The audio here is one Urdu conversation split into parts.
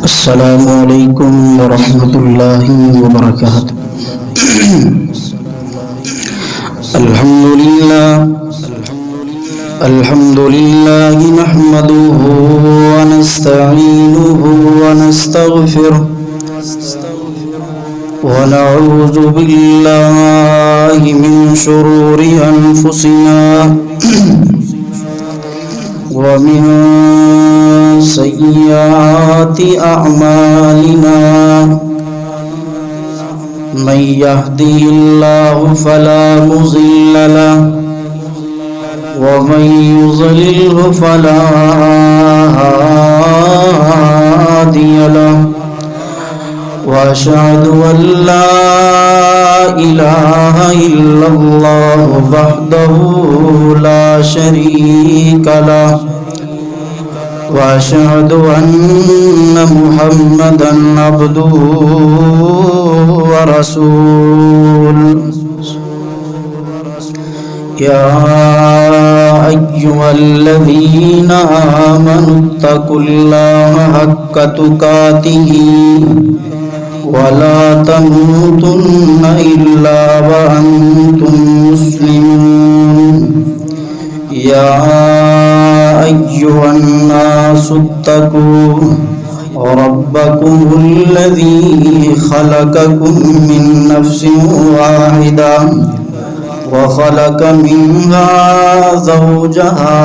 السلام علیکم ورحمۃ اللہ وبرکاتہ۔ الحمد للہ نحمده ونستعینه ونستغفره ونعوذ باللہ من شرور انفسنا ومن سیئات اعمالنا من يهده الله فلا مضل له ومن يضلل فلا هادي له وأشهد أن لا إله إلا الله وحده لا شريك له وأشهد أن محمدا عبده ورسوله يا أيها الذين آمنوا اتقوا الله حق تقاته ولا تموتن إلا وأنتم مسلمون يا أيها الناس اتقوا ربكم الذي خلقكم من نفس واحدة وخلق منها زوجها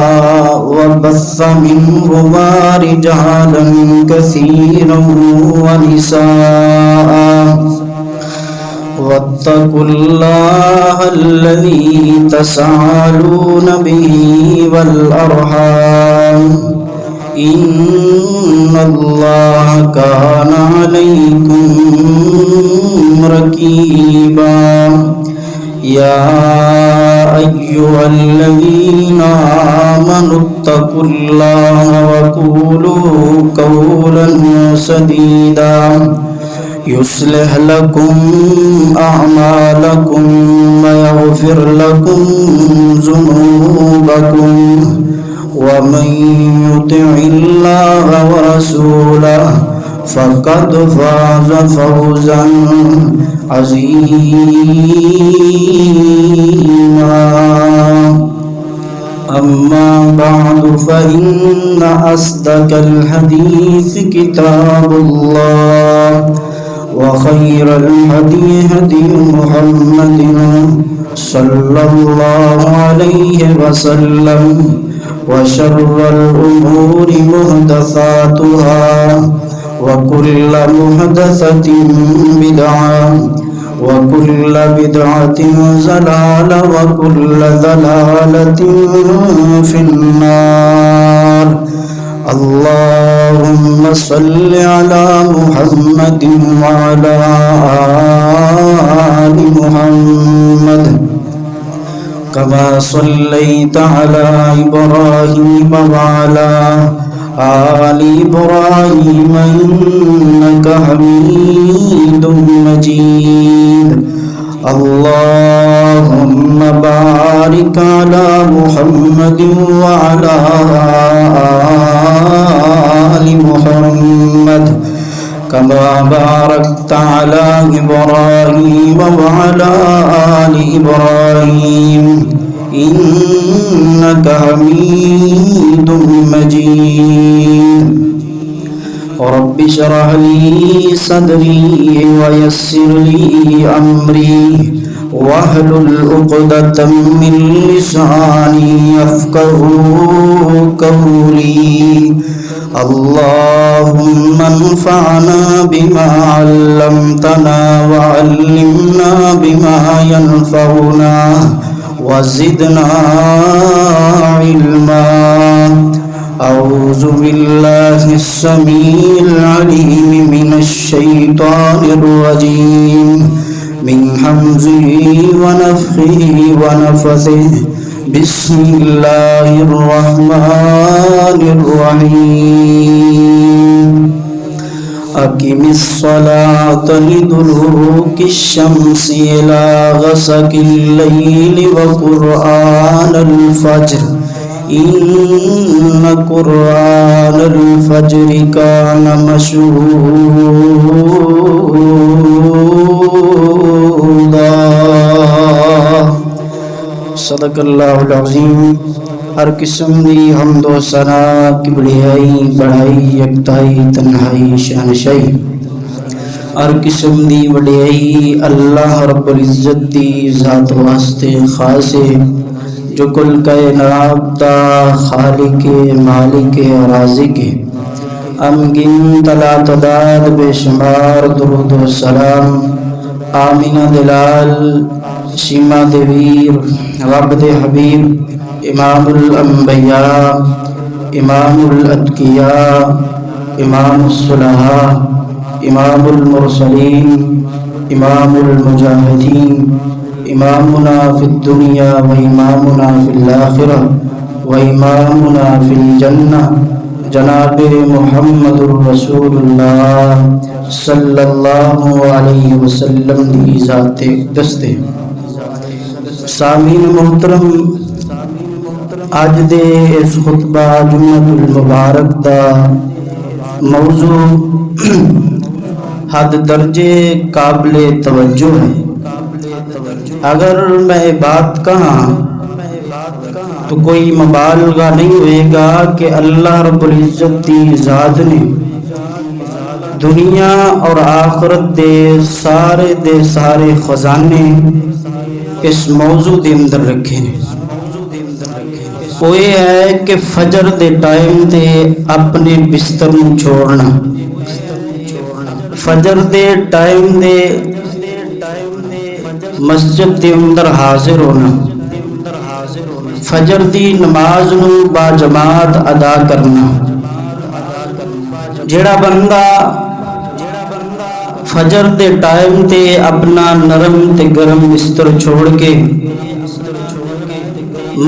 وبث منهما رجالا كثيرا ونساء واتقوا الله الذي تساءلون به والأرحام إن الله كان عليكم رقيبا يا أيها الذين آمنوا اتقوا الله وقولوا قولا سديدا يصلح لكم أعمالكم ويغفر لكم ذنوبكم ومن يطع الله ورسوله فقد فاز فوزا عظيما أما بعد فإن أصدق الحديث كتاب الله وخير الهدي هدي محمد صلى الله عليه وسلم وشر الأمور محدثاتها وكل محدثة بدعة وكل بدعة ضلالة وكل ضلالة في النار اللهم صل على محمد وعلى آل محمد كما صليت على إبراهيم وعلى آل إبراهيم إنك حميد مجيد اللهم بارك على محمد وعلى آل محمد كما باركت على إبراهيم وعلى آل إبراهيم إنك حميد مجيد رب اشرح لي صدري ويسر لي أمري واحلل عقدة من لساني يفقهوا قولي اللهم انفعنا بما علمتنا وعلمنا بما ينفعنا وزدنا علما أعوذ بالله السميع العليم من الشيطان الرجيم من همزه ونفخه ونفثه بسم الله الرحمن الرحيم أقم الصلاة لدلوك الشمس إلى غسق الليل وقرآن الفجر إن قرآن الفجر كان مشهودا صدق اللہ العظیم۔ ہر قسم دی حمد و ثنا کبریائی بڑائی یکتائی تنہائی شہنشائی، ہر قسم دی وڈیائی اللہ رب العزت دی ذات واسطے خاص ہے، جو کل کائنات دا خالق مالک رازق ہے۔ امگن تلا تعداد بے شمار درود و سلام آمینہ دلال شیما دیویر رب دے حبیب امام الانبیاء امام الاتقیاء امام الصلحاء امام المرسلین امام المجاہدین امامنا فی الدنیا و امامنا فی الاخرہ و امامنا فی الجنہ جناب محمد الرسول اللہ صلی اللہ علیہ وسلم دی ذات دستے۔ سامعین محترم، آج دے اس خطبہ جمعۃ المبارک دا موضوع حد درجے قابل توجہ ہے۔ اگر میں بات کہاں تو کوئی مبالغہ نہیں ہوئے گا کہ اللہ رب العزت دی ذات نے دنیا اور آخرت دے سارے خزانے اس موضوع دے اندر رکھے نے۔ وہ یہ ہے کہ فجر دے ٹائم تے اپنے بستر نو چھوڑنا، فجر دے ٹائم دے مسجد دے اندر حاضر ہونا، فجر دی نماز نو با جماعت ادا کرنا۔ جڑا بندہ فجر دے ٹائم تے اپنا نرم تے گرم بستر چھوڑ کے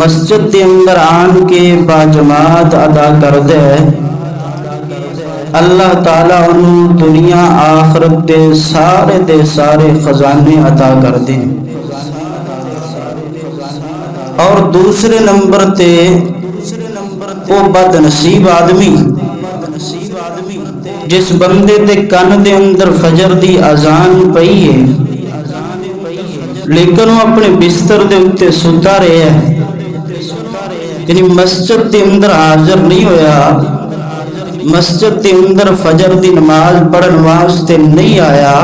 مسجد دے اندر آن کے با جماعت ادا کر دے، اللہ تعالیٰ انہوں دنیا آخرت دے سارے خزانے عطا کر دیں۔ اور دوسرے نمبر تے وہ بد نصیب آدمی جس بندے دے کان دے اندر فجر دی اذان پئی ہے لیکن وہ اپنے بستر دے اتے ستا رہے ہے، یعنی مسجد دے اندر حاضر نہیں ہویا، مسجد دے اندر فجر دی نماز پڑھن واسطے نہیں آیا،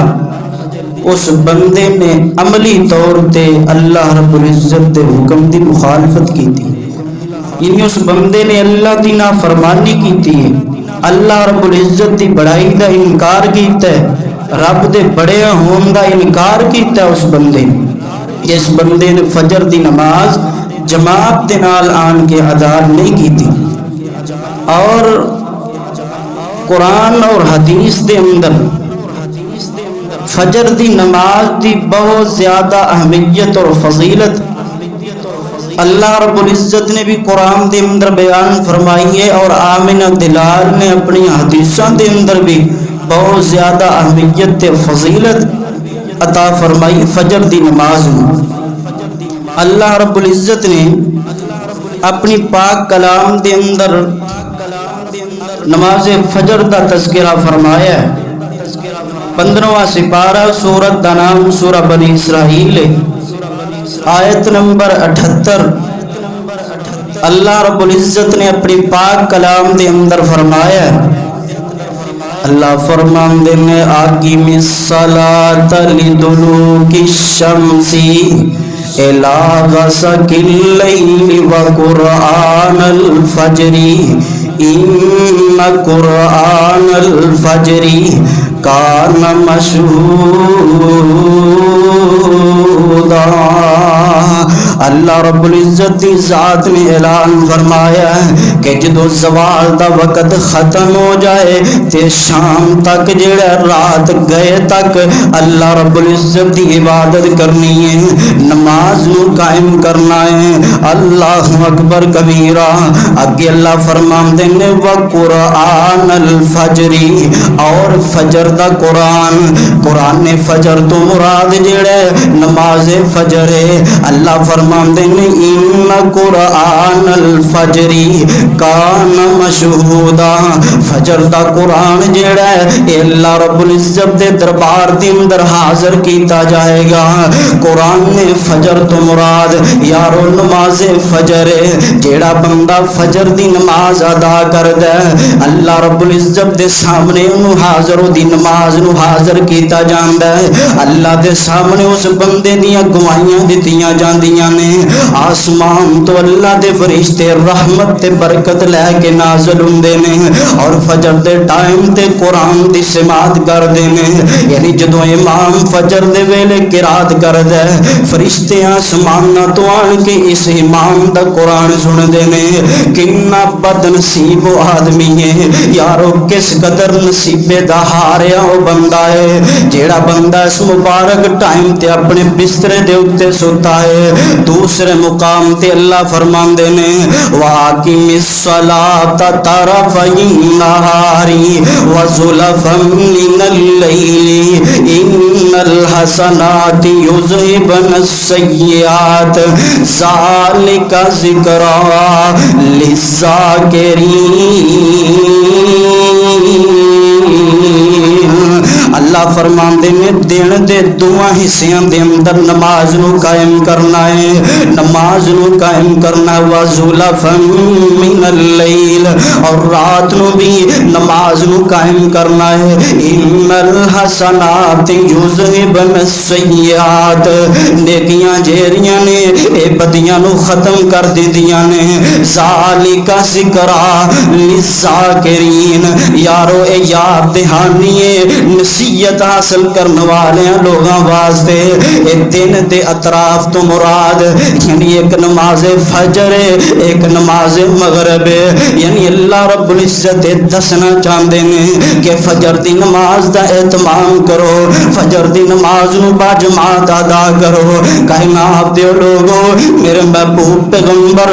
اس بندے نے عملی طور تے اللہ رب العزت دے حکم دی مخالفت کی تھی، یعنی اس بندے نے اللہ دی نافرمانی کی تھی، اللہ رب العزت دی بڑائی دا انکار کیتا ہے، رب دے بڑے ہون دا انکار کیتا ہے اس بندے نے، جس بندے نے فجر دی نماز جماعت دے نال آن کے ادا نہیں کی تھی۔ اور قرآن اور حدیث دے اندر فجر دی نماز دی بہت زیادہ اہمیت اور فضیلت اللہ رب العزت نے بھی قرآن دے اندر بیان فرمائی ہے، اور آمنہ دلال نے اپنی حدیثاں دے اندر بھی بہت زیادہ اہمیت اور فضیلت عطا فرمائی فجر دی نماز میں۔ اللہ رب العزت نے اپنی پاک کلام دے اندر نماز فجر دا تذکرہ فرمایا ہے۔ 15واں سپارہ سورت دا نام سورہ بنی اسرائیل آیت نمبر 78 اللہ رب العزت نے اپنی پاک کلام دے اندر فرمایا ہے، اللہ فرماندے نے اقیم الصلاۃ لدلوک الشمس الی غسق اللیل وقرآن الفجر ان قرآن الفجر کان مشہودا۔ اللہ رب العزت کی ذات نے اعلان فرمایا ہے کہ جدو زوال دا وقت ختم ہو جائے تے شام تک جڑا رات گئے تک اللہ رب العزت کی عبادت کرنی ہے، نماز نو قائم کرنا ہے۔ اللہ اکبر کبیرہ۔ اگے اللہ فرماندے نے وقرآن الفجر، اور فجر دا قرآن، قرآن فجر تو مراد جڑا نماز فجر ہے۔ اللہ فرماندے فرماندے نے ان قرآن الفجری کان مشہودا، فجر دا قرآن جیڑا ہے اے اللہ رب العزت دے دربار دے اندر حاضر کیتا جائے گا۔ قرآن نے فجر تو مراد یارو نماز فجر ہے، جیڑا بندہ فجر دی نماز ادا کردا ہے اللہ رب العزت دے سامنے انہوں حاضر دی نماز نو حاضر کیتا جاندا ہے۔ اللہ دے سامنے اس بندے دیاں گواہیاں دتیاں جاندیاں نے، آسمان تو اللہ دے فرشتے رحمت تے برکت لے کے نازل ہوندے نے اور فجر دے ٹائم تے قرآن دی سماعت کردے نے، یعنی جدو امام فجر دے ویلے قرات کردا ہے فرشتے آسمان تو آن کے اس امام دا قرآن سن دے نے۔ کنا بد نصیب و آدمی ہے یارو، کس قدر نصیبے دا ہاریا او بندہ ہے جیڑا بندہ اس مبارک ٹائم تے اپنے بسترے دے اتے سوتا ہے۔ دوسرے مقام تے اللہ فرماندے نے وَاقِمِ الصَّلَاةَ طَرَفَيِ النَّهَارِ وَزُلَفًا مِّنَ اللَّيْلِ إِنَّ الْحَسَنَاتِ يُذْهِبْنَ السَّيِّئَاتِ ذَلِكَ ذِكْرَىٰ لِلذَّاكِرِينَ۔ اللہ فرماندے نے دن دے دواں حصیاں دے اندر نماز نو قائم کرنا ہے، نماز نو قائم کرنا وَزُلَفًا مِّنَ اللَّيْلِ، اور رات نو بھی نماز نو قائم کرنا ہے۔ إِنَّ الْحَسَنَاتِ يُذْهِبْنَ السَّيِّئَاتِ، نیکیاں جیریاں نے اے بدیاں نو ختم کر دیندیاں نے۔ ذَلِكَ ذِكْرَىٰ لِلذَّاكِرِينَ، یارو اے یاد دہانی ہے نصیحت حاصل کرنے والے لوگاں واسطے۔ اے دن دے اطراف تو مراد یعنی ایک نماز فجر ہے، ایک نماز مغرب ہے، یعنی اللہ رب العزت دسنا چاہتے ہیں کہ فجر دی نماز دا اہتمام کرو، فجر دی نماز نو باجماعت ادا کرو۔ کائنات دے لوگوں میرے محبوب پیغمبر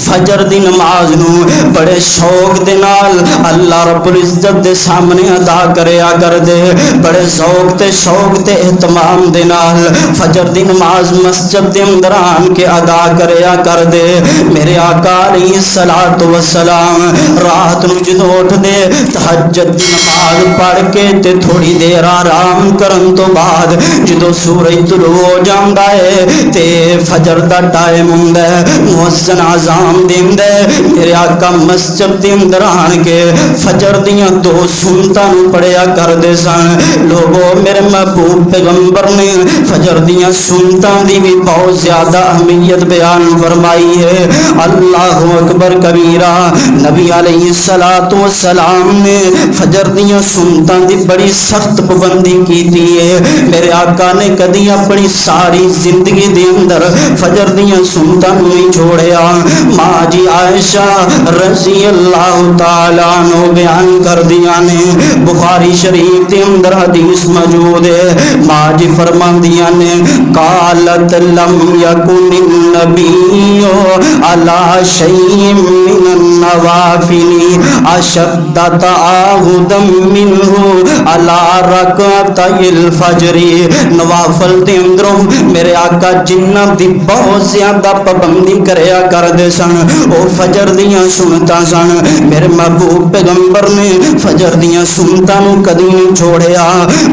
فجر دی نماز نو بڑے شوق دے نال اللہ رب العزت دے سامنے ادا کریا کر دے، بڑے ذوق تے شوق تے اہتمام دے نال فجر دی نماز مسجد دے اندر آن کے ادا کریا کر دے۔ میرے آقا علیہ الصلوۃ والسلام رات نو جدوں اٹھ دے تہجد دی نماز پڑھ کے تے تھوڑی دیر آرام کرن تو بعد جدوں سورج طلوع ہو جاندا ہے تے فجر دا ٹائم ہوندا ہے، مؤذن اذان دیندا ہے، میرے آقا مسجد دے اندر آن کے فجر دیاں دو سنتاں نو پڑھیا کردے سن۔ لوگوں میرے محبوب پیغمبر نے فجر دیاں سنتاں دی بھی بہت زیادہ اہمیت بیان فرمائی ہے۔ اللہ اکبر کبیرہ، نبی علیہ الصلوۃ والسلام نے فجر دیاں سنتاں دی بڑی سخت پابندی کیتی ہے۔ میرے آقا نے کدی اپنی ساری زندگی دے اندر فجر دیاں سنتاں نہیں چھوڑیا۔ ماں جی عائشہ رضی اللہ تعالیٰ عنہ بیان کر دیا نے، بخاری شریف دے اندر حدیث موجود ہے، ماں جی فرماندیاں نے قالت لم یکن النبی علی شیء من النوافل اشد تعاہدا منہ علی رکعتی الفجر۔ نوافل دے اندروں میرے آقا جنہ دی بہت زیادہ پابندی کریا کردے سن او فجر دیاں سنتاں سن۔ میرے محبوب پیغمبر نے فجر دیاں سنتاں نو کدی نہیں چھوڑیا۔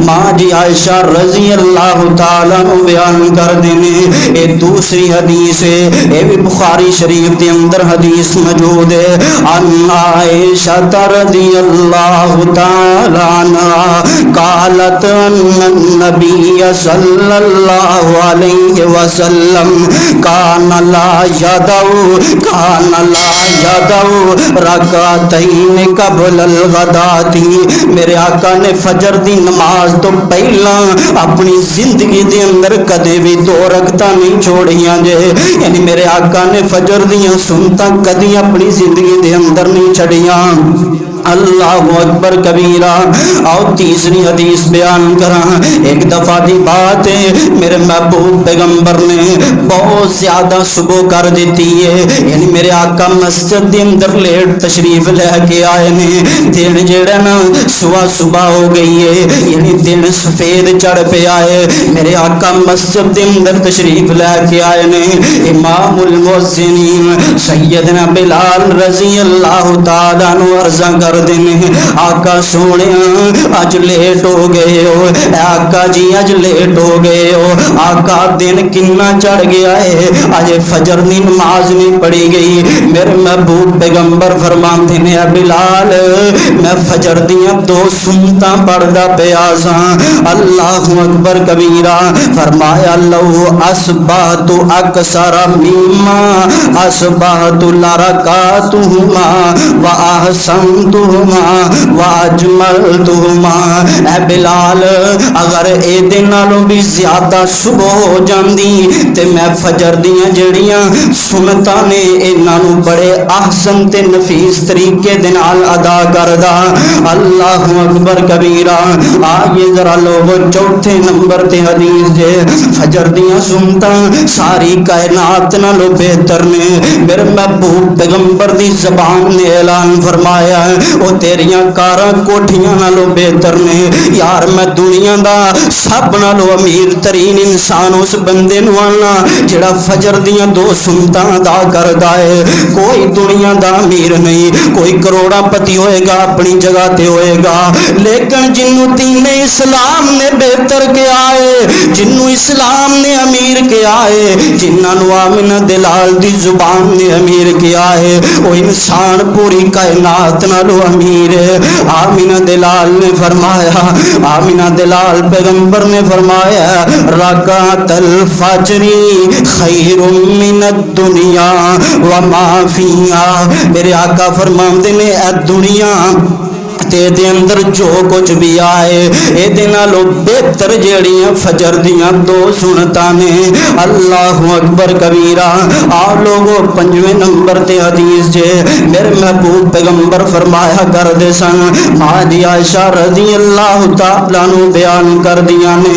ماں جی عائشہ رضی اللہ تعالیٰ عنہ بیان کر دینے، اے دوسری حدیث ہے، اے بھی بخاری شریف دے اندر حدیث موجود ہے۔ ان عائشہ رضی اللہ تعالیٰ عنہ قالت ان النبی صلی اللہ علیہ وسلم کان لا یدعو رکعتین قبل الغداۃ۔ میرے آقا نے فجر دی نماز تو پہلا اپنی زندگی دے اندر کدے بھی دو رکعتاں نہیں چھوڑیاں جے، یعنی میرے آقا نے فجر دیاں سنتاں کدی اپنی زندگی دے اندر نہیں چھڑیاں۔ اللہ اکبر کبیرہ۔ اور تیسری حدیث بیان کرا، ایک دفعہ دی بات ہے، میرے محبوب پیغمبر نے بہت زیادہ صبح کر دیتی ہے، یعنی میرے آقا مسجد دے اندر لیٹ تشریف لے کے آئے نے، دن جڑا نا صبح ہو گئی ہے، یعنی دن سفید چڑھ پہ آئے، میرے آقا مسجد دے اندر تشریف لے کے آئے نے، امام المؤذنین سیدنا بلال رضی اللہ تعالیٰ عنہ عرضاں کر دینے، آقا سونے اج لیٹ ہو گئے ہو، اے آقا جی اج لیٹ ہو گئے ہو، آقا دن کنا چڑھ گیا ہے، اج فجر دی نماز نہیں پڑھی گئی۔ میرے محبوب پیغمبر فرماندے نے، بلال میں فجر دیاں 2 سنتاں پڑھدا پیا ساں۔ اللہ اکبر کبیرہ۔ فرمایا لو اصبحت اکثر مما اصبحت لرکاتہما واحسنتہما واجملتہما۔ اے بلال اگر اے دن نالوں بھی زیادہ صبح ہو جاندی تے میں فجر دیاں جڑیاں سنتاں نے انہاں نوں بڑے احسن تے نفیس طریقے دے نال ادا کردا۔ اللہ اکبر کبیرہ۔ آئیے ذرا لوگو چوتھے نمبر تے حدیث جے، فجر دیاں سنتاں ساری کائنات نالوں بہتر نے۔ میرے محبوب پیغمبر دی زبان نے اعلان فرمایا او تیریاں کاراں کوٹھیاں نالوں بہتر نے۔ یار میں دنیا دا سب نالوں امیر ترین انسان اس بندے نوں آنا جڑا فجر دیاں 2 سنتاں ادا کردا ہے۔ کوئی دنیا دا امیر نہیں، کوئی کروڑا پتی ہوئے گا اپنی جگہ تے ہوئے گا، لیکن جنوں دین اسلام نے بہتر کیا ہے، جنوں اسلام نے امیر کیا ہے، جنہاں نوں آمنہ دلال دی زبان نے امیر کیا ہے، وہ انسان پوری کائنات نالوں امیر ہے۔ آمنہ دلال نے فرمایا، آمنہ دلال پیغمبر نے فرمایا، رکعت الفجر خیر من الدنیا وما فیہا۔ میرے آقا فرماندے نے اے دنیا تے دے اندر جو کچھ بھی آئے اے دے نالوں بہتر جیڑیاں فجر دیاں 2 سنتاں نے۔ اللہ اکبر کبیرہ۔ آپ لوگوں 5ویں نمبر تے حدیث جے، میرے محبوب پیغمبر فرمایا کر دے سن، ماں جی عائشہ رضی اللہ تعالیٰ عنہ بیان کر دیا نے،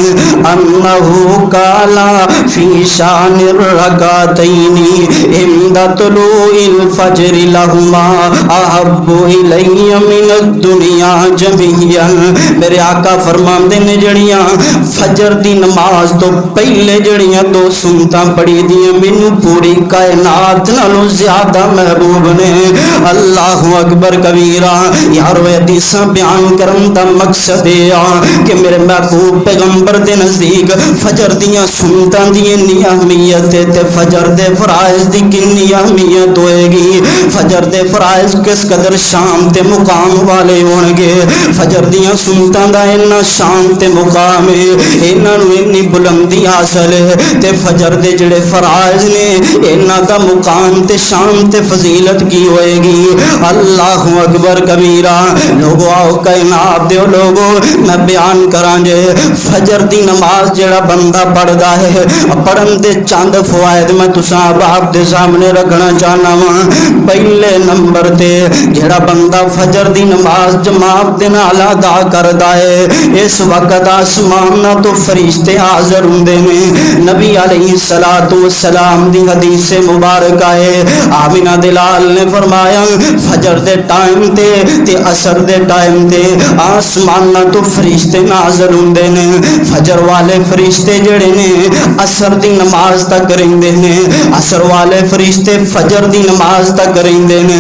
انہو قالا فی شان الرکعتین عند طلوع الفجر لہما احب الی من الدنیا جميعا۔ میرے آقا فرماندے نے جڑیاں فجر دی نماز تو پہلے جڑیاں 2 سنتاں پڑھی دیاں مینوں پوری کائنات نالوں زیادہ محبوب نے۔ اللہ اکبر کبیرہ۔ یارو حدیثاں بیان کرن دا مقصد ہے کہ میرے محبوب پیغمبر دے نزدیک فجر دیاں سنتاں دی اتنی اہمیت ہے تے فجر دے فرائض دی کنی اہمیت ہوئے گی، فجر دے فرائض کس قدر شان تے مقام والے ہون گے، فجر دیاں سنتاں دا اتنا شان تے مقام ہے، انہاں نوں اتنی بلندی حاصل ہے تے فجر دے جڑے فرائض نے انہاں دا مقام تے شان تے فضیلت کی ہوئے گی۔ اللہ اکبر کبیرہ۔ لوگو آؤ کائنات دیو لوگو میں بیان کران جے، فجر دی نماز جڑا بندہ پڑھدا ہے، پڑھن دے چند فوائد میں تساں آپ دے سامنے رکھنا چاہنا ہاں۔ پہلے نمبر تے جڑا بندہ فجر دی نماز جماعت دے نال ادا کردا ہے، اس وقت آسمان تو فرشتے حاضر ہوندے نے۔ نبی علیہ الصلوۃ والسلام دی حدیث مبارکہ ہے، آمنہ دلال نے فرمایا فجر دے ٹائم تے عصر دے ٹائم تے آسمان تو فرشتے نازل ہوندے نے۔ فجر والے فرشتے جڑے نے عصر دی نماز تک رہندے نے، عصر والے فرشتے فجر دی نماز تک رہندے نے،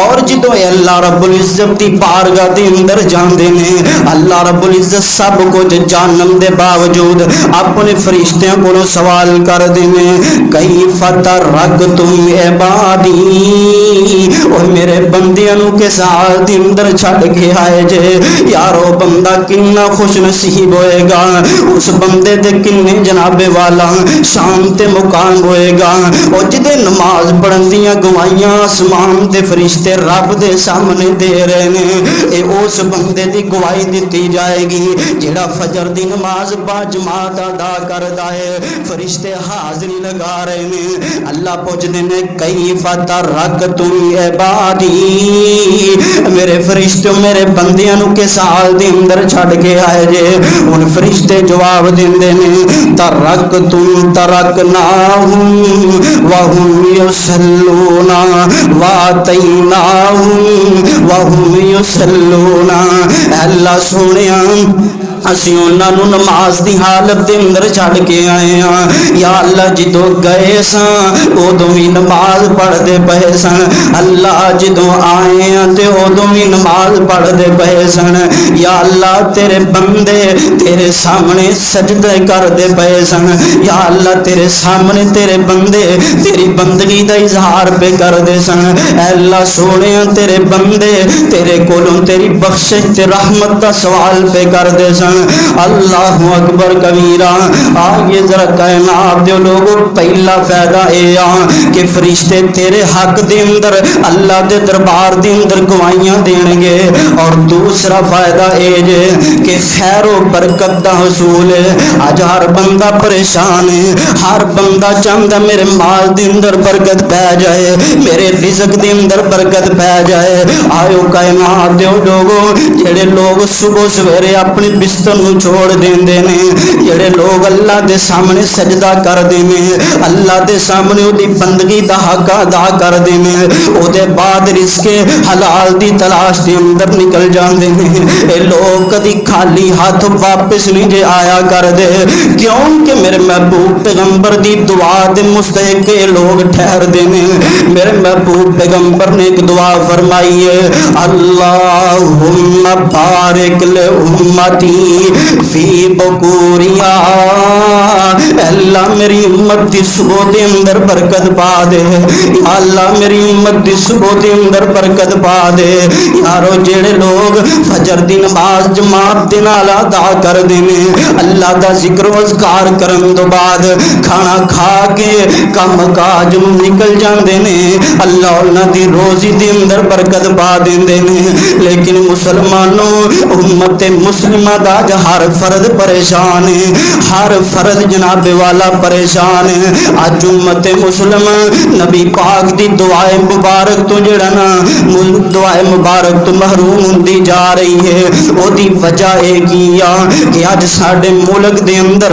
اور جدوں اللہ رب العزت دی بارگاہ دے اندر جاندے نے، اللہ رب العزت سب کچھ جانن دے باوجود اپنے فرشتیاں کولوں سوال کر دینے، کیف ترکتم عبادی، او میرے بندیاں نوں کس حال دے اندر چھڈ کے آئے جے۔ یارو بندہ کنا خوش نصیب ہوئے گا، اس بندے دے کنے جناب والا شان تے مقام ہوئے گا، اور جدے نماز پڑھن دیاں گوائیاں آسمان دے فرشتے رب دے سامنے دے رہے نے۔ اے اس بندے دی گواہی دیتی جائے گی جڑا فجر دی نماز با جماعت ادا کردا ہے۔ فرشتے حاضری لگا رہے نے، اللہ پوچھدے نے کیف ترکتم عبادی، میرے فرشتوں میرے بندیاں نو کس حال دے اندر چھڈ کے آئے جے؟ ان فرشتے جواب دیندے نے ترکتم ترکناہم وہم یصلون واتیناہم وہم یصلون۔ اللہ سونیا اسی انہاں نو نماز دی حالت دے اندر چھڈ کے آئے ہاں، یا اللہ جدوں گئے ساں ادوں بھی نماز پڑھدے پئے سن، اللہ جدوں آئے ہاں تے ادوں بھی نماز پڑھدے پئے سن، یا اللہ تیرے بندے تیرے سامنے سجدے کردے پئے سن، یا اللہ تیرے سامنے تیرے بندے تیری بندگی دا اظہار پہ کردے سن۔ اے اللہ سونے تیرے بندے تیرے کولوں تیری بخشش تے رحمت دا سوال پہ کردے سن۔ اللہ اکبر کبیرہ۔ آگے ذرا کائنات دے لوگوں پہلا فائدہ اے کہ فرشتے تیرے حق دے اندر اللہ دے دربار دے اندر گواہیاں دین گے، اور دوسرا فائدہ اے جے کہ خیر و برکت دا حصول ہے۔ آج ہر بندہ پریشان ہے، ہر بندہ چاہتا میرے مال دے اندر برکت پہ جائے، میرے رزق دے اندر برکت پہ جائے۔ آئیو کائنات دے لوگوں جڑے لوگ صبح سویرے اپنی بستر نو چھوڑ دیندے نے، جڑے لوگ اللہ دے سامنے سجدہ کر دینے، اللہ دے سامنے او دی بندگی دا حق ادا کر دینے، او دے بعد رزق حلال دی تلاش دے اندر نکل جاندے نے، اے لوگ کدی خالی ہاتھ واپس نہیں جے آیا کر دے، کیونکہ میرے محبوب پیغمبر دی دعا دے مستحق اے لوگ ٹھہر دینے۔ میرے محبوب پیغمبر نے ایک دعا فرمائی ہے، اللہم بارک لامتی فی بکوریا، اللہ میری امت دی صبح دے اندر برکت پا دے، اللہ میری امت دی صبح دے اندر برکت پا دے۔ یارو جڑے لوگ فجر دی نماز جماعت دے نال ادا کر دینے، اللہ دا ذکر و اذکار کرن تو بعد کھانا کھا کے کم کاج نو نکل جاندے نے، اللہ انہاں دی روزی دے اندر برکت پا دیندے نے۔ لیکن مسلمانوں امت مسلمہ دا ہر فرد پریشان ہے، ہر فرد جناب والا پریشان ہے۔ آج امت مسلم نبی پاک دی دعائے مبارک تو جڑا نا دعائے مبارک تو محروم ہوندی جا رہی ہے۔ او دی وجہ اے کیا کہ آج ساڈے ملک دے اندر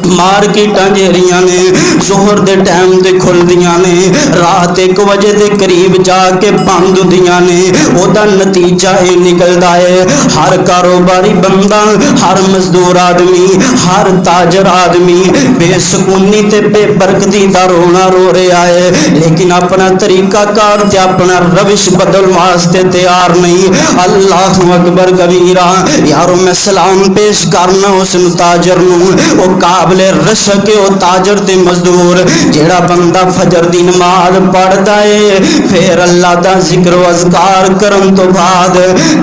مارکیٹاں جہریاں نے ظہر دے ٹائم تے کھل دیاں نے، رات 1 بجے دے قریب جا کے بند ہوندیاں نے۔ او دا نتیجہ اے نکلدا ہے ہر کاروباری بندہ، ہر مزدور آدمی، ہر تاجر آدمی بے سکونی تے بے برکتی دا رونا رو رہا ہے، لیکن اپنا طریقہ کار تے اپنا روش بدل واسطے تیار نہیں۔ اللہ اکبر کبیرہ۔ یارو میں سلام پیش کرنا اس تاجر نو، او قابل رشک او تاجر تے مزدور جیڑا بندہ فجر دی نماز پڑھدا ہے، پھر اللہ دا ذکر و اذکار کرن تو بعد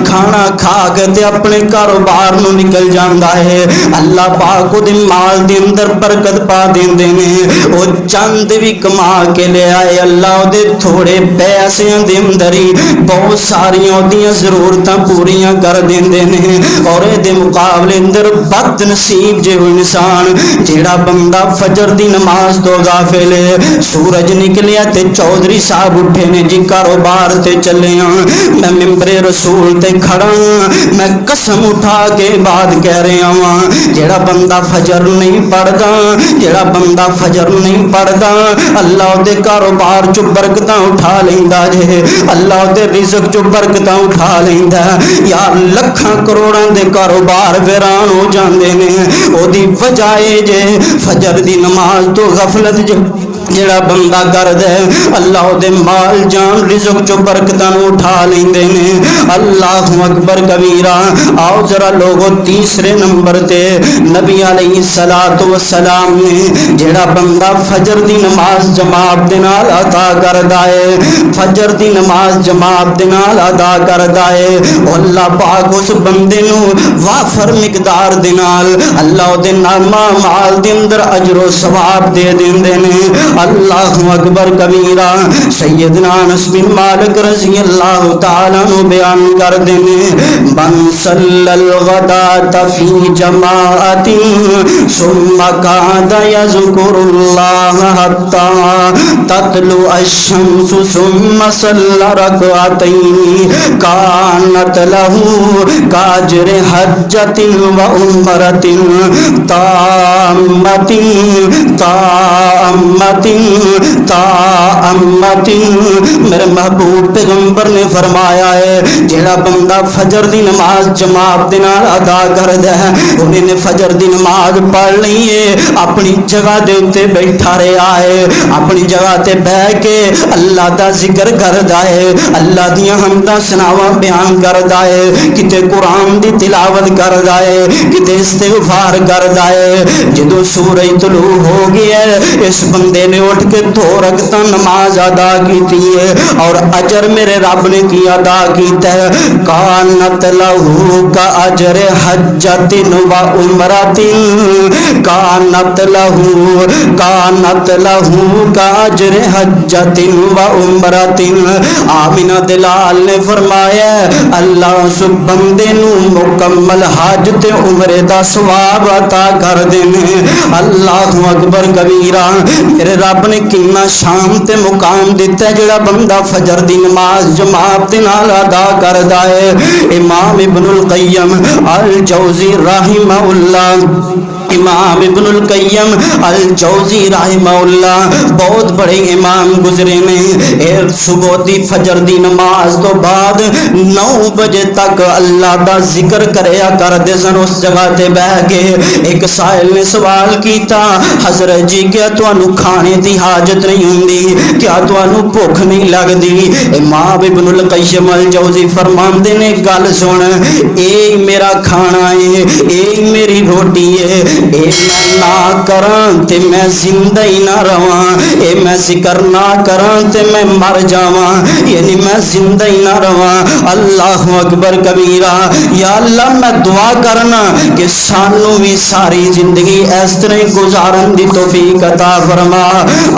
کھانا کھا کے تے اپنے کاروبار نو نکل جاندا ہے، اللہ پاک دے مال دے اندر برکت پا دیندے نے۔ او چند بھی کما کے لے آئے، اللہ دے تھوڑے پیسے دے اندر ہی بہت ساری اودیاں ضرورتاں پوریاں کر دیندے نے۔ اور اے دے مقابلے اندر بد نصیب جے انسان جیڑا بندہ فجر دی نماز تو غافل ہے، سورج نکلیا تے چودھری صاحب اٹھے نے جی کاروبار تے چلے ہاں، میں ممبر رسول تے کھڑا ہاں، میں قسم اٹھا کے بات کہہ رہا ہاں، جیڑا بندہ فجر نہیں پڑھدا، جیڑا بندہ فجر نہیں پڑھدا، اللہ دے کاروبار چو برکتاں اٹھا لیندا جے، اللہ دے رزق چو برکتاں اٹھا لیندا، یار لکھاں کروڑاں دے کاروبار ویران ہو جاندے نے۔ او دی وجہ جے فجر دی نماز تو غفلت جڑا بندہ کر دے، اللہ دے مال جان رزق چو برکتاں اٹھا لیندے نے۔ اللہ اکبر کبیرہ۔ آؤ ذرا لوگو تیسرے نمبر تے نبی علیہ السلام نے جڑا بندہ فجر دی نماز جماعت دے نال ادا کردا ہے، فجر دی نماز جماعت دے نال ادا کردا ہے، اللہ پاک اس بندے نو وافر مقدار دے نال اللہ دے نام مال دے اندر اجر و ثواب دے دیندے نے۔ اللہ اکبر کبیرہ۔ سیدنا انس بن مالک رضی اللہ تعالیٰ عنہ بیان کر دینے من صلی الغداۃ فی جماعت ثم قعد یذکر اللہ حتی تطلع الشمس ثم صلی رکعتین کانت لہ کاجر حجۃ و عمرۃ تامۃ تامۃ تامۃ۔ میرے محبوب پیغمبر نے فرمایا ہے جیڑا بندہ فجر دی نماز جماعت دے نال ادا کردا ہے انہیں نے فجر دی نماز پڑھ لی ہے اپنی جگہ دے اوتے بیٹھا رہا ہے اپنی جگہ تے بیٹھ کے اللہ دا ذکر کردا ہے اللہ دیاں حمداں ثناواں بیان کردا ہے کتے قرآن دی تلاوت کردا ہے کتے استغفار کردا ہے۔ جدوں سورج طلوع ہو گیا ہے اس بندے نے اٹھ کے 2 رکعتاں نماز ادا کیتی ہے اور اجر میرے رب نے کی ادا کیتا ہے کانت لہو کا اجر حجۃ و عمرۃ کانت لہو کا اجر حجۃ و عمرۃ۔ آمینہ دلال نے فرمایا اللہ اس بندے نو مکمل حج تے عمرے دا ثواب عطا کر دینے۔ اللہ اکبر کبیرہ۔ میرے رب نے کتنا شان تے مقام دیتا ہے جڑا بندہ فجر دی نماز جماعت دے نال ادا کردا ہے۔ امام ابن القیم الجوزی رحمہ اللہ امام ابن القیم الجوزی رحمہ اللہ بہت بڑے امام گزرے نے۔ صبح دی فجر دی نماز تو بعد 9 بجے تک اللہ دا ذکر کریا کردے سن اس جگہ تے بیٹھ کے۔ ایک سائل نے سوال کیتا حضرت جی کیا تانوں کھانے دی حاجت نہیں ہوندی کیا تانوں بھوک نہیں لگدی؟ امام ابن القیم الجوزی فرماندے نے گل سن اے میرا کھانا ہے اے میری روٹی ہے اے میں نہ کراں تے میں زندہ ہی نہ رواں اے میں ذکر نہ کراں تے میں مر جاواں یعنی میں زندہ ہی نہ رواں۔ اللہ اکبر کبیرہ۔ یا اللہ میں دعا کرنا کہ سانوں بھی ساری زندگی اس طرح گزارن دی توفیق عطا فرما۔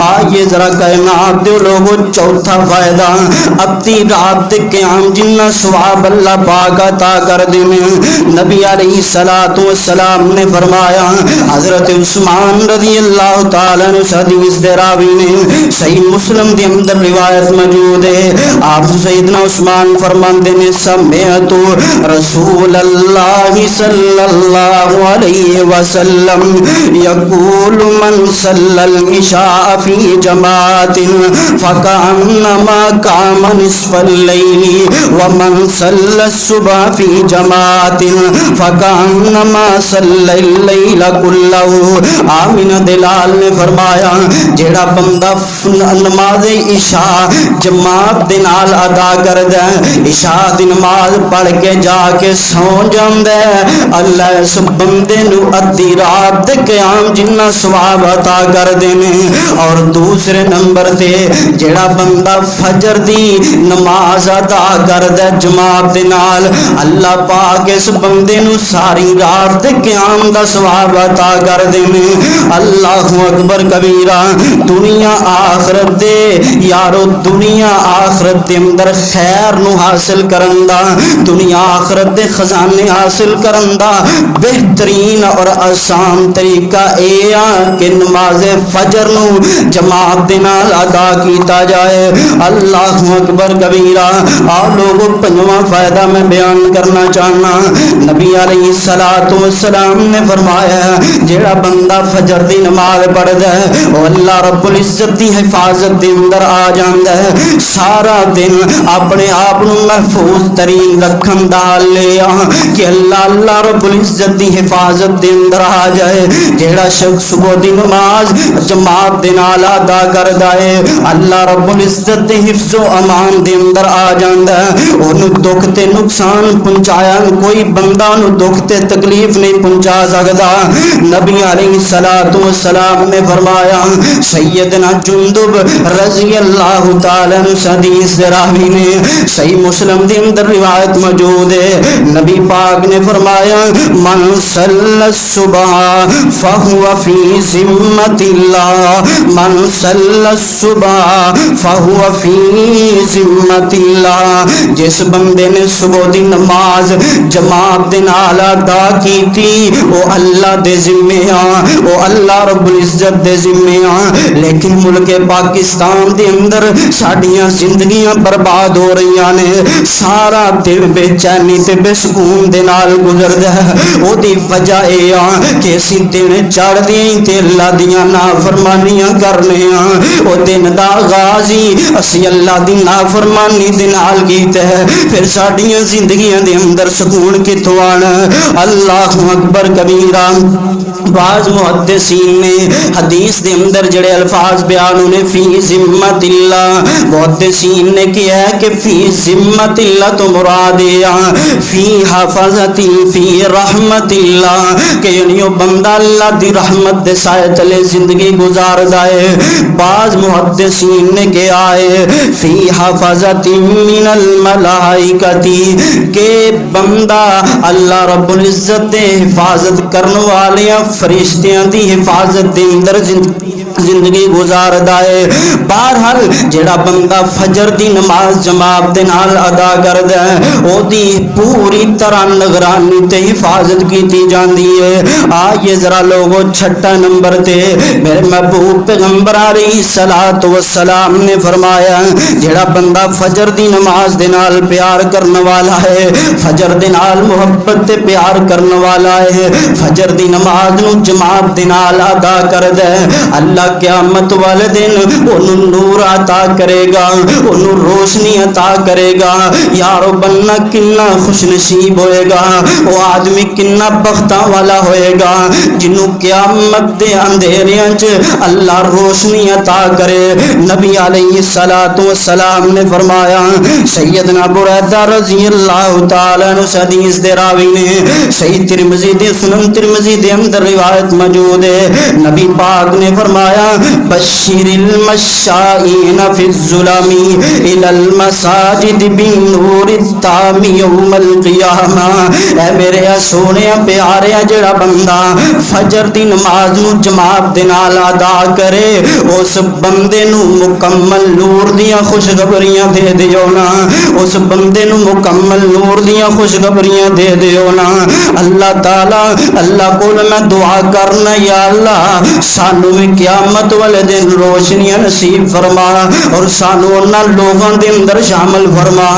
آئیے ذرا کائنات دے لوگوں چوتھا فائدہ اپنی رات دے قیام جنہ ثواب اللہ پاک عطا کر دینے۔ نبی علیہ السلام نے فرمایا حضرت عثمان رضی اللہ تعالیٰ عنہ حدیث دے راوی نے صحیح مسلم دے اندر روایت موجود ہے آپ سیدنا عثمان فرماندے نے سمعت رسول اللہ صلی اللہ علیہ وسلم یقول من صلی العشاء فی جماعت فکأنما قام نصف اللیل ومن صلی الصبح فی جماعت فکأنما صلی اللیل کلہ۔ آمینہ دلال نے فرمایا جیڑا بندہ نماز عشاء جماعت دے نال ادا کردا ہے عشاء دی نماز پڑھ کے جا کے سو جاندا ہے اللہ اس بندے نو ادھی رات دے قیام جنہ ثواب عطا کر دینے۔ اور دوسرے نمبر تے جیڑا بندہ فجر دی نماز ادا کردا ہے جماعت دے نال اللہ پاک اس بندے نو ساری رات دے قیام دا ثواب عطا کر دینے۔ اللہ اکبر کبیرہ۔ دنیا آخرت دے یارو دنیا آخرت دے اندر خیر نو حاصل کرن دا دنیا آخرت دے خزانے حاصل کرن دا بہترین اور آسان طریقہ اے کہ نماز فجر نو جماعت دے نال ادا کیتا جائے۔ اللہ اکبر کبیرہ۔ آپ لوگوں پنجواں فائدہ میں بیان کرنا چاہنا نبی علیہ السلام نے فرمایا جیڑا بندہ فجر دی نماز پڑھدا ہے وہ اللہ رب العزت دی حفاظت دے اندر آ جاندا ہے سارا دن اپنے آپ نو محفوظ ترین رکھن دا لیا کہ اللہ رب العزت دی حفاظت دے اندر آ جائے۔ جیڑا شخص صبح دی نماز جماعت دے نال ادا کردا ہے اللہ رب العزت دے حفظ و امان دے اندر آ جاندا ہے۔ اونوں دکھ تے نقصان پہنچایا کوئی بندہ نو دکھ تے تکلیف نہیں پہنچا سکدا نبی علیہ الصلوۃ والسلام نے فرمایا، سیدنا جندب رضی اللہ تعالی عنہ حدیث راوی نے صحیح مسلم دے اندر روایت موجود ہے، نبی پاک نے فرمایا، من صلی الصبح فهو فی ذمۃ اللہ، من صلی الصبح فهو فی ذمۃ اللہ، جس بندے نے صبح دی نماز جماعت دے نال ادا کیتی او اللہ دے ذمہ آ، او اللہ رب العزت دے ذمہ آ۔ لیکن ملک پاکستان دے اندر ساڈیاں زندگیاں برباد ہو رہی نے، سارا دن بے چینی تے بے سکون دے نال گزردا ہے۔ او دی وجہ اے آ کہ اسی دن چڑھ دی تے اللہ دیاں نافرمانیاں کرنے آ، او دن دا آغاز ہی اسی اللہ دی نافرمانی دے نال کیتا ہے، پھر ساڈیاں زندگیاں دے اندر سکون کتھوں آنا؟ اللہ اکبر کبیرہ۔ بعض محدثین نے حدیث دے اندر جڑے الفاظ بیان ہونے فی ذمت اللہ، محدثین نے کیا ہے کہ فی ذمت اللہ تو مراد فی حفاظتی فی رحمت اللہ، کہ یعنی وہ بندہ اللہ دی رحمت دے سائے تلے زندگی گزار دائے۔ بعض محدثین نے کیا ہے فی حفاظتی من الملائکتی، کہ بندہ اللہ رب العزت دے حفاظت کرنے والے فرشتیاں دی حفاظت دے اندر زندگی گزار دائے۔ بہرحال جڑا بندہ فجر دی نماز جماعت دے نال ادا کردا ہے او دی پوری طرح نگرانی تے حفاظت کیتی جاندی ہے۔ آئیے ذرا لوگو چھٹا نمبر تے میرے محبوب پیغمبر علیہ الصلوۃ والسلام نے فرمایا، جڑا بندہ فجر دی نماز دے نال پیار کرنے والا ہے، فجر دے نال محبت تے پیار کرنے والا ہے، فجر دی نماز نو جماعت دے نال ادا کردا ہے، اللہ قیامت والے دن انہوں نور عطا کرے گا، انہوں روشنی عطا کرے گا۔ یارو بننا کنا خوش نصیب ہوئے گا، وہ آدمی کنا بختاں والا ہوئے گا جنہوں قیامت دے اندھیریاں چ اللہ روشنی عطا کرے۔ نبی علیہ الصلوۃ والسلام نے فرمایا، سیدنا بریدہ رضی اللہ تعالی عنہ حدیث دے راوی نے صحیح ترمذی دے سنن ترمذی دے اندر روایت موجود ہے، نبی پاک نے فرمایا، بشر المشائین فی الظلم الی المساجد بالنور التام یوم القیامہ۔ اے میرے سونے پیارے جڑا بندہ فجر دی نماز نو جماعت دے نال ادا کرے، اس بندے نو مکمل نور دیاں خوشخبریاں دے دیو نا، اس بندے نو مکمل نور دیاں خوشخبریاں دے دیو نا۔ اللہ تعالی اللہ کو میں دعا کرنا، یا اللہ سانو بھی قیامت والے دن روشنیاں نصیب فرما، اور سانو انہاں لوگاں دے اندر شامل فرما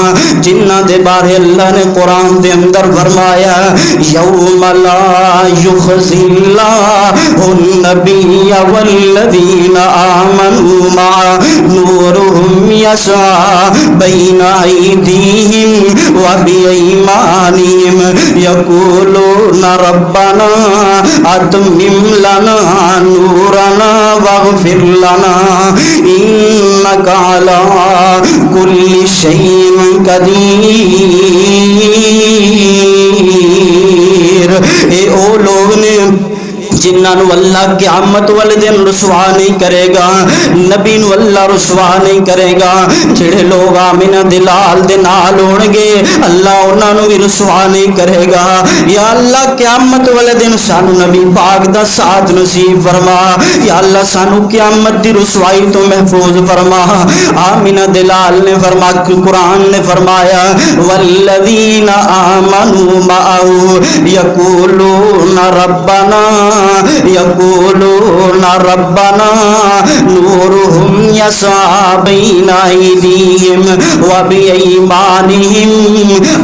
جنہ دے بارے اللہ نے قرآن دے اندر فرمایا، یوم لا یخزی اللہ النبی والذین آمنوا معہ نورہم یسعی بین ایدیہم وبایمانہم یقولون ربنا اتمم لنا نورنا واغفر لنا انک علی کل شیء قدیر۔ اے او لوگ نے جنہاں نو اللہ قیامت والے دن رسوا نہیں کرے گا، نبی نو اللہ رسوا نہیں کرے گا۔ جڑے لوگ آمینہ دلال دے نال ہون گے اللہ انہاں نو بھی رسوا نہیں کرے گا۔ یا اللہ قیامت والے دن سانو نبی پاک دا ساتھ نصیب فرما، یا اللہ سانو قیامت دی رسوائی تو محفوظ فرما۔ آمینہ دلال نے فرما، قرآن نے فرمایا، والذین آمنوا معه یقولون ربنا یقولون ربنا نورہم یسعی بین ایدیہم وبایمانہم۔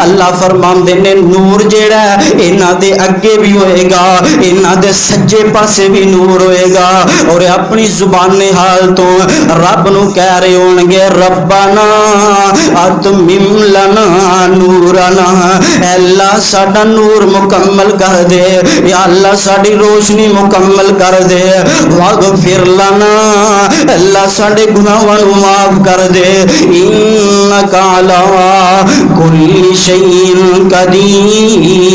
اللہ فرماندے نے نور جیڑا ہے انہاں دے اگے بھی ہوئے گا، انہاں دے سجے پاسے بھی نور ہوئے گا، اور اپنی زبان حال تو رب نو کہہ رہے ہون گے، ربنا اتمم لنا نورنا، اے اللہ ساڈا نور مکمل کر دے، یا اللہ ساڈی روشنی مکمل کر دے، واغفر لنا، اللہ ساڈے گناہاں نو معاف کر دے، انک علی کل شیء قدیر۔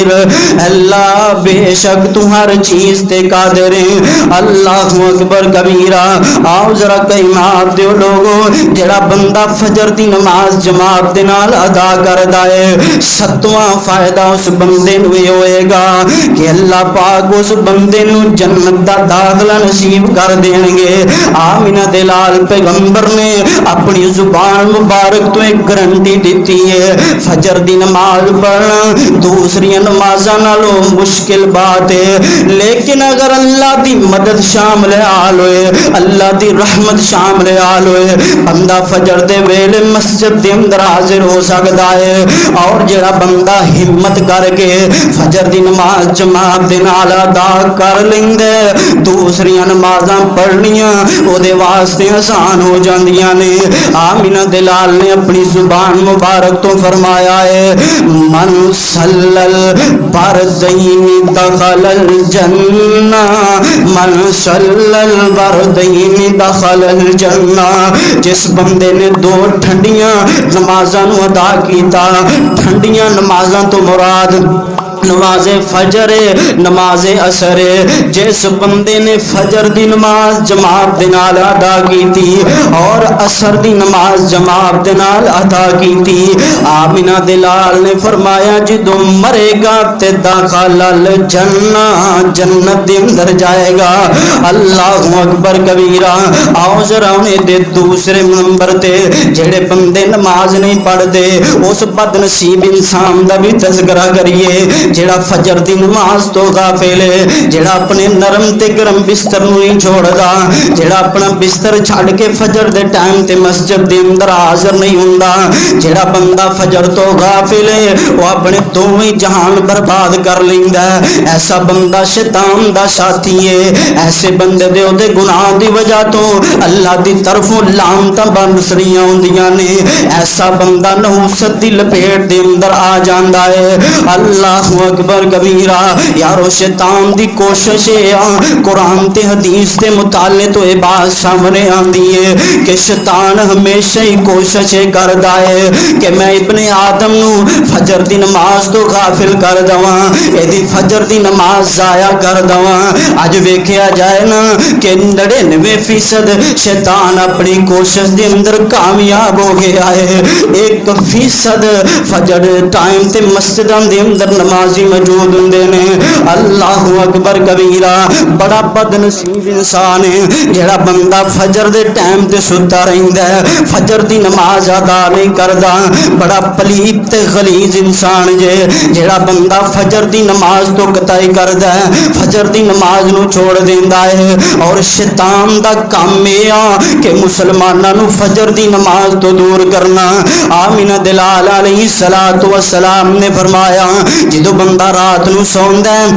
قدیر، اللہ بے شک تو ہر چیز تے قادر ہے۔ اللہ اکبر کبیرہ۔ آؤ ذرا کلمات دیو لوگو، جڑا بندہ فجر دی نماز جماعت دے نال ادا کردا ہے، ستواں فائدہ اس بندے نو یہ ہوئے گا کہ اللہ پاک اس بندے نو جنت دا داخلہ نصیب کر دیں گے۔ آمینہ دلال پیغمبر نے اپنی زبان مبارک تو ایک گارنٹی دیتی ہے، فجر دی نماز پڑھنا دوسری نمازاں نالوں مشکل بات ہے، لیکن اگر اللہ دی مدد شامل حال ہوئے، اللہ دی رحمت شامل حال ہوئے، بندہ فجر دے ویلے مسجد دے اندر حاضر ہو سکتا ہے۔ اور جڑا بندہ ہمت کر کے فجر دی نماز جماعت دے نال ادا کر لیندے، دوسری نمازاں پڑھنیاں او دے واسطے آسان ہو جاندیاں نے۔ آمینہ دلال نے اپنی زبان مبارک تو فرمایا ہے، من صلی البردین دخل الجنہ، من صلی البردین دخل الجنہ۔ جس بندے نے دو ٹھنڈیاں نمازاں نو ادا کیتا، ٹھنڈیاں نمازاں تو مراد نماز فجر نماز عصر، جس بندے نے فجر دی نماز جماعت دے نال ادا کی تھی اور عصر دی نماز جماعت دے نال ادا کی تھی، آمینہ دلال نے فرمایا جدو مرے گا تے داخل الجنہ، جنت دے اندر جائے گا۔ اللہ اکبر کبیرہ۔ آؤ ذرا انہیں دے دوسرے نمبر تے جڑے بندے نماز نہیں پڑھ دے اس بد نصیب انسان دا بھی تذکرہ کریے جڑا فجر دی نماز تو غافل ہے، جڑا اپنے نرم تے گرم بستر نو نہیں چھوڑدا، جڑا اپنا بستر چھڑ کے فجر دے ٹائم تے مسجد دے اندر حاضر نہیں ہوندا، جڑا بندہ فجر تو غافل ہے وہ اپنے دوویں جہان برباد کر لیندا ہے۔ ایسا بندہ شیطان دا ساتھی ہے، ایسے بندے دے اودے گناہ دی وجہ تو اللہ دی طرفوں لعنتاں برسریاں ہوندیاں نے۔ ایسا بندہ نحوست دی لپیٹ دے اندر آ جاندا ہے۔ اللہ اکبر کبیرہ۔ یارو شیطان دی کوشش ہے، قرآن تے حدیث دے مطالعے تو یہ بات سامنے آندی ہے کہ شیطان ہمیشہ ہی کوشش کردا ہے کہ میں ابن آدم نو فجر دی نماز تو غافل کر دواں، ایدی فجر دی نماز ضائع کر دواں۔ اج ویکھیا جائے نا کہ 99% شیطان اپنی کوشش دے اندر کامیاب ہو گیا ہے، 1% فجر ٹائم تے مسجداں دے اندر نمازی موجود ہوندے نے۔ اللہ اکبر کبیرہ۔ بڑا بد نصیب انسان ہے جڑا بندہ فجر دے ٹائم تے ستا رہندا ہے، فجر دی نماز ادا نہیں کردا۔ بڑا پلیت تے غلیظ انسان جے جڑا بندہ فجر دی نماز تو قطعی کردا ہے، فجر دی نماز نو چھوڑ دیندا ہے۔ اور شیطان دا کام ہے کہ مسلماناں نو فجر دی نماز تو دور کرنا۔ آمینہ دلال علیہ السلام نے فرمایا جدو بندہ رات نو سوندا ہے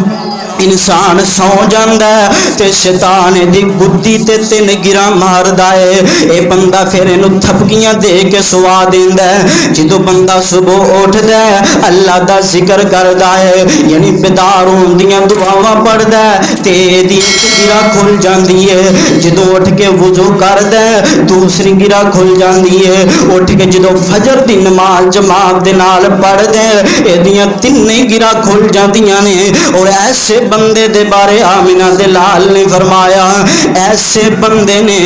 انسان سو جاندا ہے تے شیطان دی گدی تے 3 گرا ماردا ہے، اے بندہ پھر اینو تھپکیاں دے کے سوا دیندا ہے۔ جدو بندہ صبح اٹھدا ہے اللہ دا ذکر کردا ہے، یعنی بیدار ہوندیاں دعاواں پڑھدا ہے تے دی گرا کھل جاندی ہے۔ جدو اٹھ کے وضو کردا ہے دوسری گرا کھل جاندی ہے۔ اٹھ کے جدو فجر دی نماز جماعت دے نال پڑھدا ہے ایدیاں 3 گرا کھل جاندیاں نے۔ اور ایسے بندے دے بارے آمینہ دلال نے فرمایا ایسے بندے نے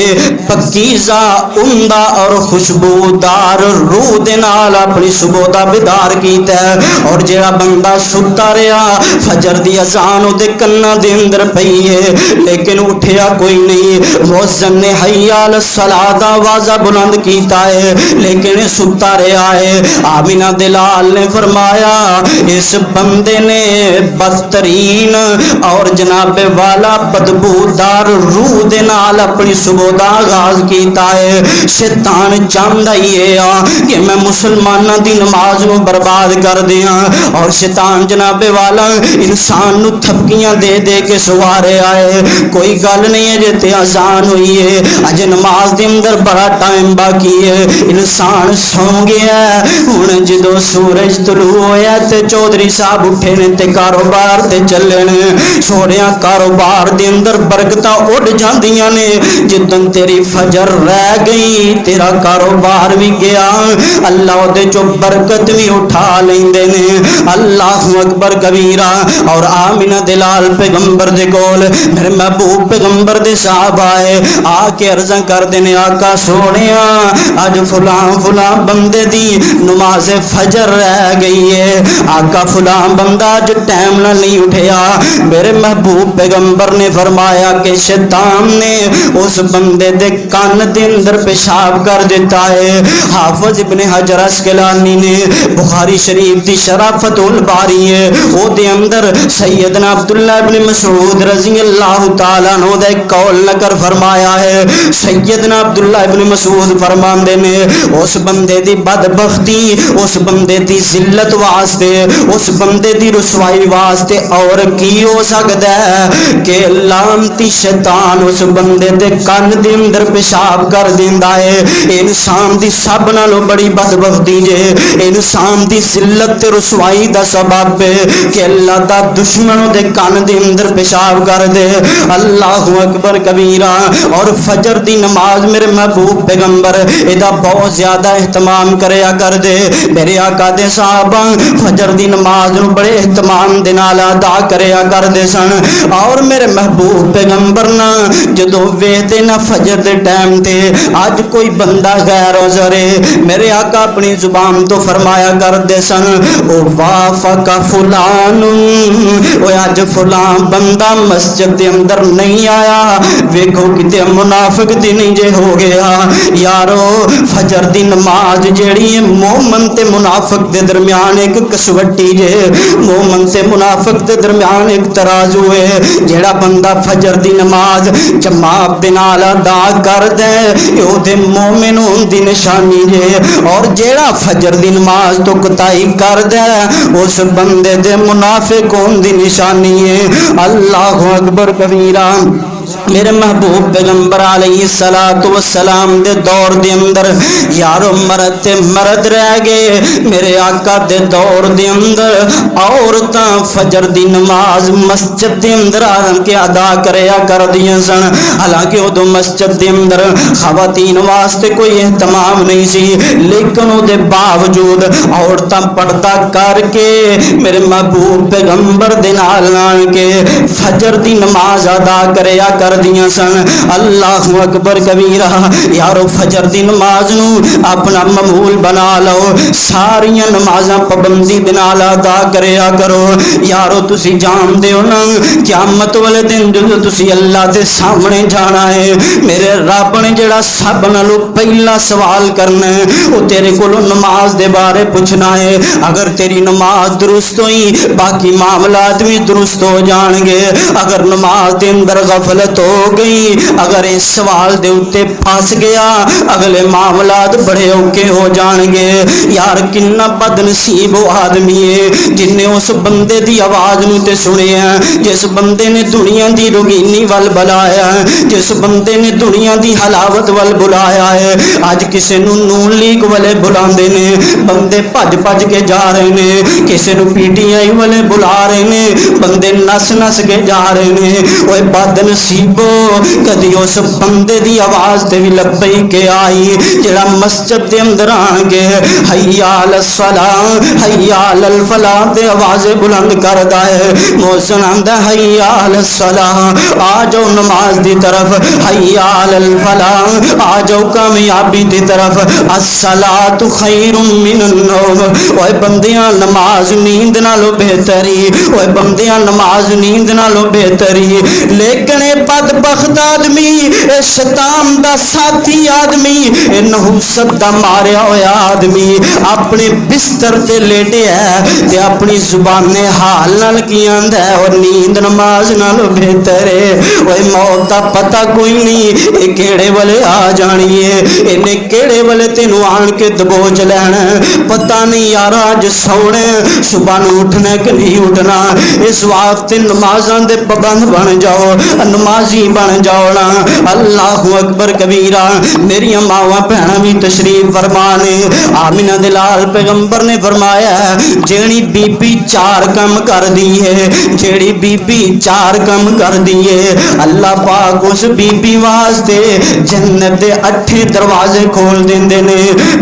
پکیزہ عمدہ اور خوشبودار روح دے نال اپنی صبح دا بیدار کیتا ہے۔ اور جڑا بندہ ستا رہا فجر دی اذان دے کنا دے اندر پئی ہے لیکن اٹھیا کوئی نہیں، مؤذن نے حی علی الصلاۃ دا آواز بلند کیتا ہے لیکن ستا رہا ہے۔ آمینہ دلال نے فرمایا اس بندے نے بدترین اور جناب والا بدبودار روح دے نال اپنی صبح دا آغاز کیتا ہے۔ شیطان چاہندا ہی ہے کہ میں مسلماناں دی نماز نو برباد کر دیاں، اور شیطان جناب والا انسان نو تھپکیاں دے دے کے سوا رہا ہے۔ کوئی گل نہیں ہے جے اذان ہوئی ہے اج نماز دے اندر بڑا ٹائم باقی ہے، انسان سو گیا ہے۔ ہن جدو سورج طلوع ہویا تے چودھری صاحب اٹھے نے تے کاروبار تے چلے نے، سونیا کاروبار دے اندر برکتاں اڑ جاندیاں نے جدن تیری فجر رہ گئی تیرا کاروبار بھی گیا اللہ دے چو برکت بھی اٹھا لیندے نے اللہ اکبر کبیرہ اور آمینہ دلال پیغمبر دے کول میرے محبوب پیغمبر دے صاحب آئے آ کے عرضاں کر دینے آقا سونیا آج فلاں بندے دی نماز فجر رہ گئی ہے آقا فلاں بندہ آج ٹائم نہ نہیں اٹھیا میرے محبوب پیغمبر نے فرمایا کہ شیطان نے اس بندے دے کان دے اندر پیشاب کر دیتا ہے حافظ ابن حجر اسقلانی نے بخاری شریف دی شرافت الباری ہے او دے اندر سیدنا عبداللہ ابن مسعود رضی اللہ تعالیٰ عنہ دے قول نکر فرمایا ہے سیدنا عبداللہ ابن مسعود فرماندے نے اس بندے دی بدبختی اس بندے دی ذلت واسطے اس بندے دی رسوائی واسطے اور کی ہو سکتا ہے کہ لعنتی شیطان اس بندے دے کان دے اندر پیشاب کر دیندا ہے انسان دی سب نالوں بڑی بدبختی جے انسان دی ذلت تے رسوائی دا سبب ہے کہ اللہ دا دشمنوں دے کان دے اندر پیشاب کر دے اللہ اکبر کبیرہ اور فجر دی نماز میرے محبوب پیغمبر ادا بہت زیادہ اہتمام کریا کر دے میرے آقا دے صحابہ فجر دی نماز نو بڑے اہتمام دے نال ادا کریا کر دے سن اور میرے محبوب پیغمبر نا جدوں ویکھدے نا فجر دے ٹائم تے اج کوئی بندہ غیر حاضر ہے میرے آقا اپنی زبان تو فرمایا کر دے سن او وافق فلان او اج فلاں بندہ مسجد دے اندر نہیں آیا ویکھو کتے منافق تے نہیں جے ہو گیا یارو فجر دی نماز جیڑی ہے مومن تے منافق دے درمیان ایک کسوٹی جے مومن تے منافق دے درمیان ایک ترازو ہے جیڑا بندہ فجر دی نماز جماعت دے نال ادا کر دے او دے مومن ہون دی نشانی جے اور جیڑا فجر دی نماز تو کوتاہی کر دے اس بندے دے منافق ہون دی نشانی ہے اللہ اکبر کبیرہ میرے محبوب پیغمبر علیہ السلام دے دور دے اندر یارو مرد تے مرد رہ گئے میرے آقا دے دور دے اندر عورتاں فجر دی نماز مسجد دے اندر آن کے ادا کریا کر دیاں سن حالانکہ ادو مسجد دے اندر خواتین واسطے کوئی اہتمام نہیں سی لیکن او دے باوجود عورتاں پردہ کر کے میرے محبوب پیغمبر دے نال آن کے فجر دی نماز ادا کریا کر دیاں سن اللہ اکبر کبیرہ یارو فجر دی نماز نو اپنا معمول بنا لو ساریاں نمازاں پابندی دے نال ادا کریا کرو یارو تسی جان دے ہو نا قیامت والے دن جدوں تسی اللہ دے سامنے جانا ہے میرے رب نے جڑا سب نالوں پہلا سوال کرنا ہے وہ تیرے کولوں نماز دے بارے پوچھنا ہے اگر تیری نماز درست ہوئی باقی معاملات بھی درست ہو جان گے اگر نماز دے اندر غفلت ہو گئی اگر اس سوال دے اتے پھنس گیا اگلے معاملات بڑے اوکے ہو جان گے یار کنا بد نصیب وہ آدمی ہے جن نے اس بندے دی آواز نو تے سنے ہیں جس بندے نے دنیا دی رگینی وال بلایا ہے جس بندے نے دنیا دی حلاوت وال بلایا ہے آج کسے نو نون لیگ والے بلاندے نے بندے بھج کے جا رہے نے کسے نو پی ٹی آئی والے بلا رہے نے بندے نس کے جا رہے نے اوے بد نصیبو کدی اس بندے دی آواز تے بھی لبئی کے آئی جڑا مسجد دے اندر آن کے حیا علی الصلاۃ حیا علی الفلاح تے آواز بلند کردا ہے موزن آندا حیا علی الصلاۃ آ جاؤ نماز دی طرف حیا علی الفلاح آ جاؤ کامیابی دی طرف الصلاۃ خیر من النوم اوے بندیاں نماز نیند نالوں بہتری اوے بندیاں نماز نیند نالوں بہتری لیکن اے بدبخت آدمی اے شیطان دا ساتھی آدمی اے نحوست دا ماریا ہویا آدمی اپنے بستر تے لیٹے ہے تے اپنی زبان حال نال کی آندا ہے اور نیند نماز نالوں بہتر ہے اوے موت دا پتہ کوئی نہیں اے کیڑے والے آ جانی ہے اینے کیڑے والے تینوں آن کے دبوچ لینا پتہ نہیں یار اج سونے صبح نو اٹھنا کہ نہیں اٹھنا اس واسطے نمازاں دے پابند بن جاؤ نماز نمازی بن جاؤنا. اللہ اکبر کبیرہ. میری ماواں بہناں بھی تشریف فرما نے. آمینہ دلال پیغمبر نے فرمایا جیڑی بی بی چار کم کر دیے, جیڑی بی بی چار کم کر دیے, اللہ پاک اس بی بی واسطے جنت دے 8 دروازے کھول دیندے نے.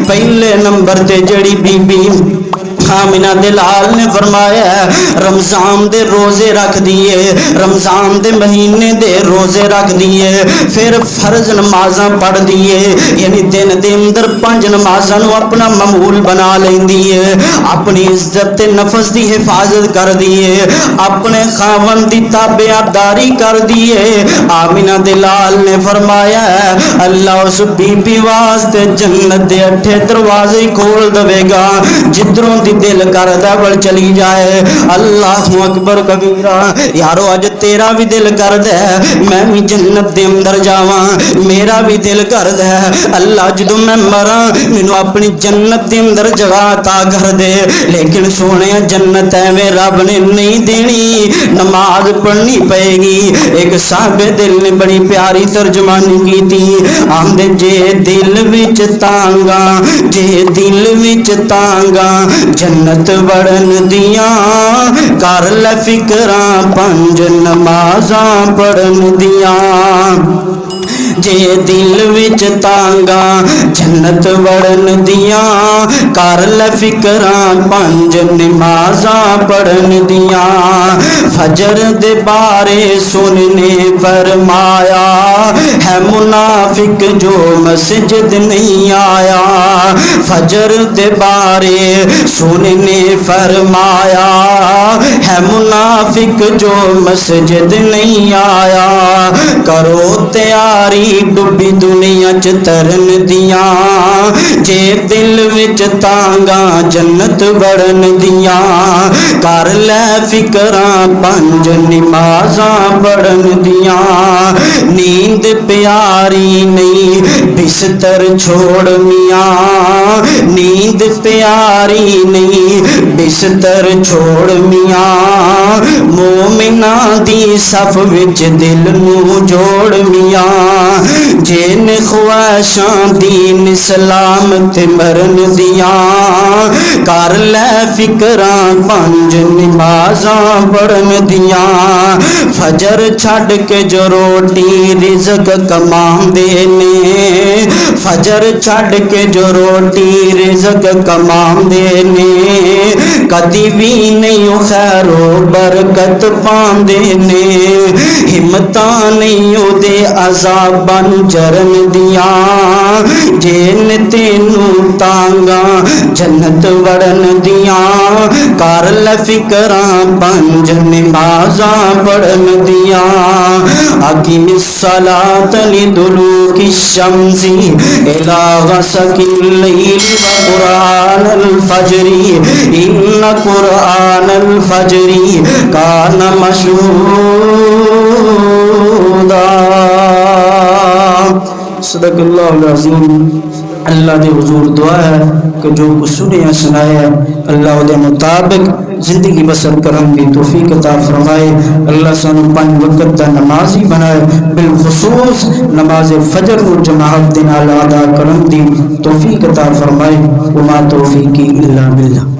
پہلے نمبر تے جیڑی بی بی آمینہ دلال نے فرمایا رمضان دے روزے رکھ دیے, رمضان دے مہینے دے روزے رکھ دیے, پھر فرض نمازاں پڑھ دیے, یعنی دن دے اندر 5 نمازاں نو اپنا معمول بنا لیندی ہے, اپنی عزت تے نفس دی حفاظت کر دیے, اپنے خاوند دی تابعداری کر دیے. آمینہ دلال نے فرمایا اللہ اس بی بی واسطے جنت دے 8 دروازے کھول دے گا, جدروں دی دل کردا بل چلی جائے. اللہ اکبر کبیرہ. یارو اج تیرا بھی دل کردا ہے میں بھی جنت دے اندر جاواں, میرا بھی دل کردا ہے اللہ جدوں میں مراں مینوں اپنی جنت دے اندر جگہ عطا کر دے. لیکن سونے جنت ایویں رب نے نہیں دینی, نماز پڑھنی پئے گی. ایک صاحب دل نے بڑی پیاری ترجمانی کی تھی, آندے جے دل وچ تانگا, جے دل وچ تانگا جنت وڑن دیاں, کر لے فکراں 5 نمازاں پڑھن دیاں. جے دل وچ تانگا جنت وڑن دیاں, کر لے فکراں 5 نمازاں پڑھن دیاں. فجر دے بارے سننے فرمایا ہے منافق جو مسجد نہیں آیا. فجر دے بارے سننے فرمایا ہے منافق جو مسجد نہیں آیا. کرو تیاری ڈبی دنیا چ ترن دیاں, جے دل وچ تانگا جنت وڑن دیاں, کر لے فکراں 5 نمازاں پڑھن دیاں. نیند پیاری نہیں بستر چھوڑ میاں, نیند پیاری نہیں بستر چھوڑ میاں. مومناں دی صف وچ دل نو جوڑ میاں, جن خواہشاں دین اسلام تے مرن دیاں, کر لے فکراں 5 نمازاں پڑھن دیاں. فجر چھڈ کے جو روٹی رزق کماندے نے, فجر چھڈ کے جو روٹی رزق کماندے نے, کدی بھی نہیں خیر و برکت پاندے نے. ہمتاں نہیں او دے عذاباں جرن دیاں, جن تینوں تانگا جنت وڑن دیاں, کر لے فکراں 5 نمازاں پڑھن دیاں. اقیم الصلاۃ لدلوک الشمس الی غسق اللیل وقرآن الفجر ان قرآن الفجر کان مشہودا. صدق اللہ العظیم. اللہ دے حضور دعا ہے کہ جو کچھ سنیا سنایا اللہ دے مطابق زندگی بسر کرم کی توفیق عطا فرمائے. اللہ سانو 5 وقت دا نمازی بنائے, بالخصوص نماز فجر و جماعت دے نال ادا کرن دی توفیق عطا فرمائے. وما توفیقی الا باللہ.